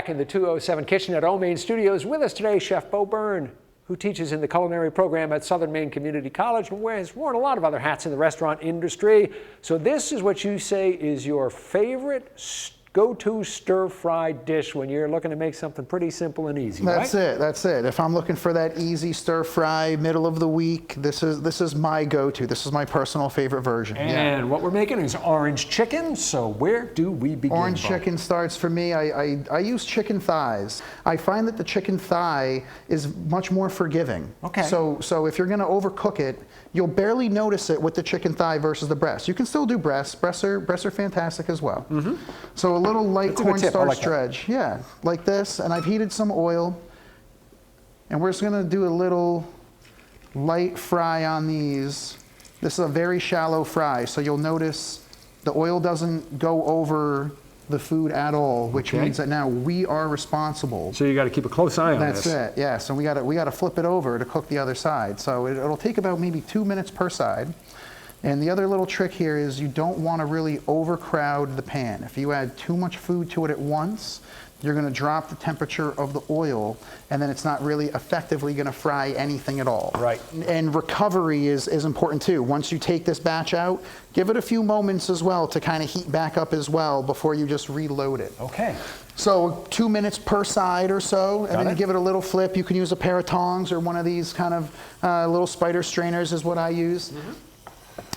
Back in the 207 kitchen at Main Studios, with us today, Chef Bo Byrne, who teaches in the culinary program at Southern Maine Community College and has worn a lot of other hats in the restaurant industry. So this is what you say is your favorite go-to stir-fried dish when you're looking to make something pretty simple and easy, right? That's it. If I'm looking for that easy stir-fry, middle of the week, this is my go-to. This is my personal favorite version. And what we're making is orange chicken, so where do we begin? Orange chicken starts for me. I use chicken thighs. I find that the chicken thigh is much more forgiving. Okay. So if you're gonna overcook it, you'll barely notice it with the chicken thigh versus the breast. You can still do breasts. Breasts are fantastic as well. Mm-hmm. So a little light cornstarch dredge. Yeah, like this. And I've heated some oil. And we're just gonna do a little light fry on these. This is a very shallow fry, so you'll notice the oil doesn't go over the food at all, which means that now we are responsible. So you got to keep a close eye on this. That's it, yeah. So we got to flip it over to cook the other side. So it'll take about maybe 2 minutes per side. And the other little trick here is you don't want to really overcrowd the pan. If you add too much food to it at once, you're going to drop the temperature of the oil, and then it's not really effectively going to fry anything at all. Right. And recovery is important too. Once you take this batch out, give it a few moments as well to kind of heat back up as well before you just reload it. Okay. So 2 minutes per side or so, and then you give it a little flip. You can use a pair of tongs or one of these kind of little spider strainers is what I use. Mm-hmm.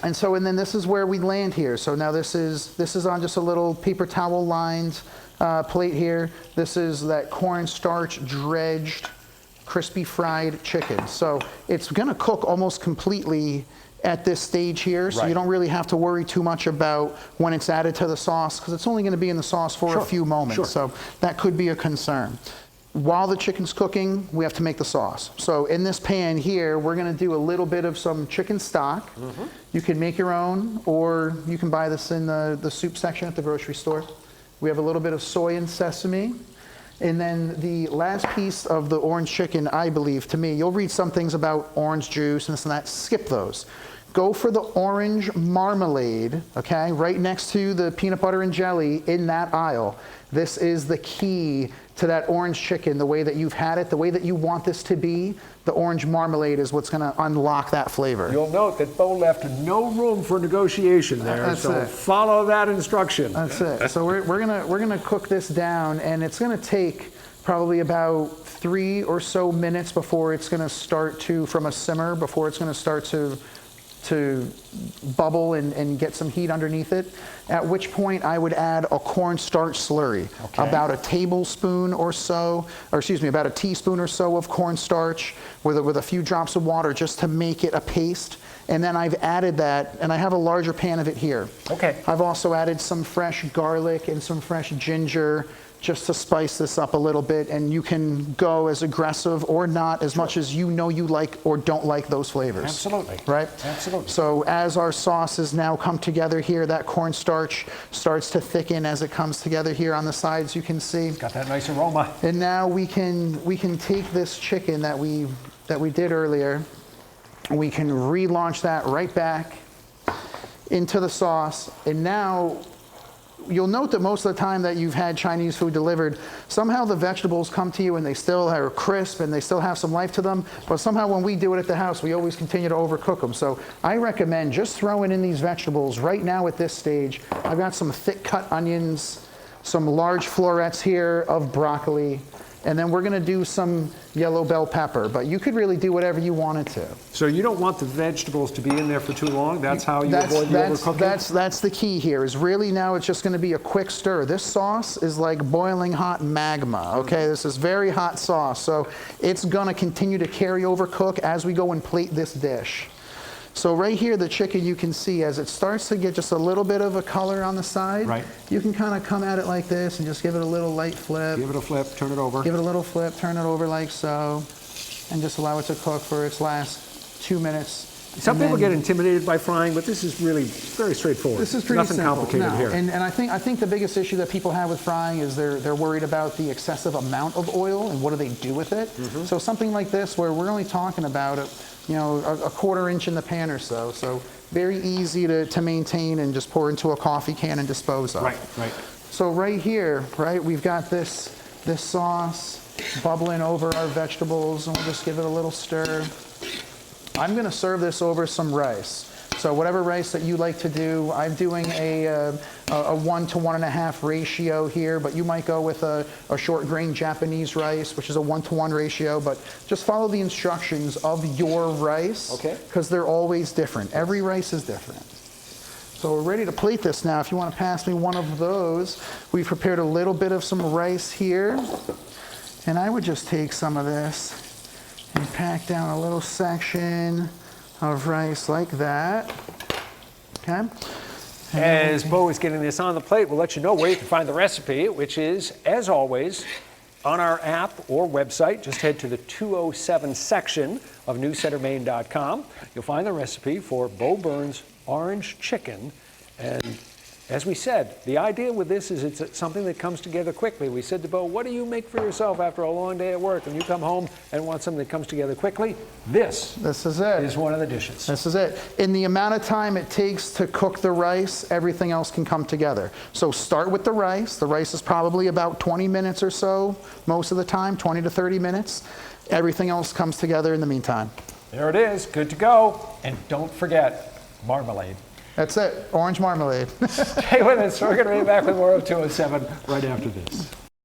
And then this is where we land here. So now this is on just a little paper towel lined plate here. This is that cornstarch dredged, crispy fried chicken. So it's gonna cook almost completely at this stage here, so you don't really have to worry too much about when it's added to the sauce, because it's only gonna be in the sauce for a few moments. So that could be a concern. While the chicken's cooking, we have to make the sauce. So in this pan here, we're gonna do a little bit of some chicken stock. Mm-hmm. You can make your own, or you can buy this in the soup section at the grocery store. We have a little bit of soy and sesame. And then the last piece of the orange chicken, I believe, to me, you'll read some things about orange juice and this and that, skip those. Go for the orange marmalade, okay, right next to the peanut butter and jelly in that aisle. This is the key to that orange chicken, the way that you've had it, the way that you want this to be. The orange marmalade is what's gonna unlock that flavor. You'll note that Bo left no room for negotiation there, follow that instruction. That's it. So we're gonna cook this down, and it's gonna take probably about 3 or so minutes before it's gonna start to, from a simmer, before it's gonna start to bubble and get some heat underneath it, at which point I would add a cornstarch slurry. Okay. About a tablespoon or so, or excuse me, about a teaspoon or so of cornstarch with a few drops of water just to make it a paste. And then I've added that, and I have a larger pan of it here. Okay. I've also added some fresh garlic and some fresh ginger just to spice this up a little bit, and you can go as aggressive or not, as much as you know you like or don't like those flavors. Absolutely. Right? Absolutely. So as our sauces now come together here, that cornstarch starts to thicken as it comes together here on the sides, you can see. It's got that nice aroma. And now we can take this chicken that we did earlier, and we can relaunch that right back into the sauce. And now you'll note that most of the time that you've had Chinese food delivered, somehow the vegetables come to you and they still are crisp and they still have some life to them, but somehow when we do it at the house, we always continue to overcook them. So I recommend just throwing in these vegetables right now at this stage. I've got some thick cut onions, some large florets here of broccoli, and then we're gonna do some yellow bell pepper, but you could really do whatever you wanted to. So you don't want the vegetables to be in there for too long? That's how you avoid the overcooking? That's the key here, is really now it's just gonna be a quick stir. This sauce is like boiling hot magma, okay? This is very hot sauce, so it's gonna continue to carry over cook as we go and plate this dish. So right here, the chicken, you can see as it starts to get just a little bit of a color on the side, you can kind of come at it like this and just give it a little light flip. Give it a flip, turn it over. Give it a little flip, turn it over like so, and just allow it to cook for its last 2 minutes. Some people get intimidated by frying, but this is really very straightforward. This is pretty Nothing simple. complicated here. And I think the biggest issue that people have with frying is they're worried about the excessive amount of oil and what do they do with it. Mm-hmm. So something like this, where we're only talking about a 1/4 inch in the pan or so. So very easy to maintain and just pour into a coffee can and dispose of. Right, right. So right here, right, we've got this this sauce bubbling over our vegetables, and we'll just give it a little stir. I'm going to serve this over some rice. So whatever rice that you like to do, I'm doing a 1 to 1.5 ratio here, but you might go with a short grain Japanese rice, which is a 1 to 1 ratio, but just follow the instructions of your rice, because they're always different. Every rice is different. So we're ready to plate this now. If you want to pass me one of those, we've prepared a little bit of some rice here, and I would just take some of this and pack down a little section of rice like that. Okay. As Bo is getting this on the plate, we'll let you know where you can find the recipe, which is, as always, on our app or website. Just head to the 207 section of newscentermaine.com. You'll find the recipe for Bo Byrne's orange chicken. And as we said, the idea with this is it's something that comes together quickly. We said to Bo, what do you make for yourself after a long day at work? When you come home and want something that comes together quickly, this is it. Is one of the dishes. This is it. In the amount of time it takes to cook the rice, everything else can come together. So start with the rice. The rice is probably about 20 minutes or so, most of the time, 20 to 30 minutes. Everything else comes together in the meantime. There it is, good to go. And don't forget, marmalade. That's it, orange marmalade. Stay with us. We're going to be back with more of 207 right after this.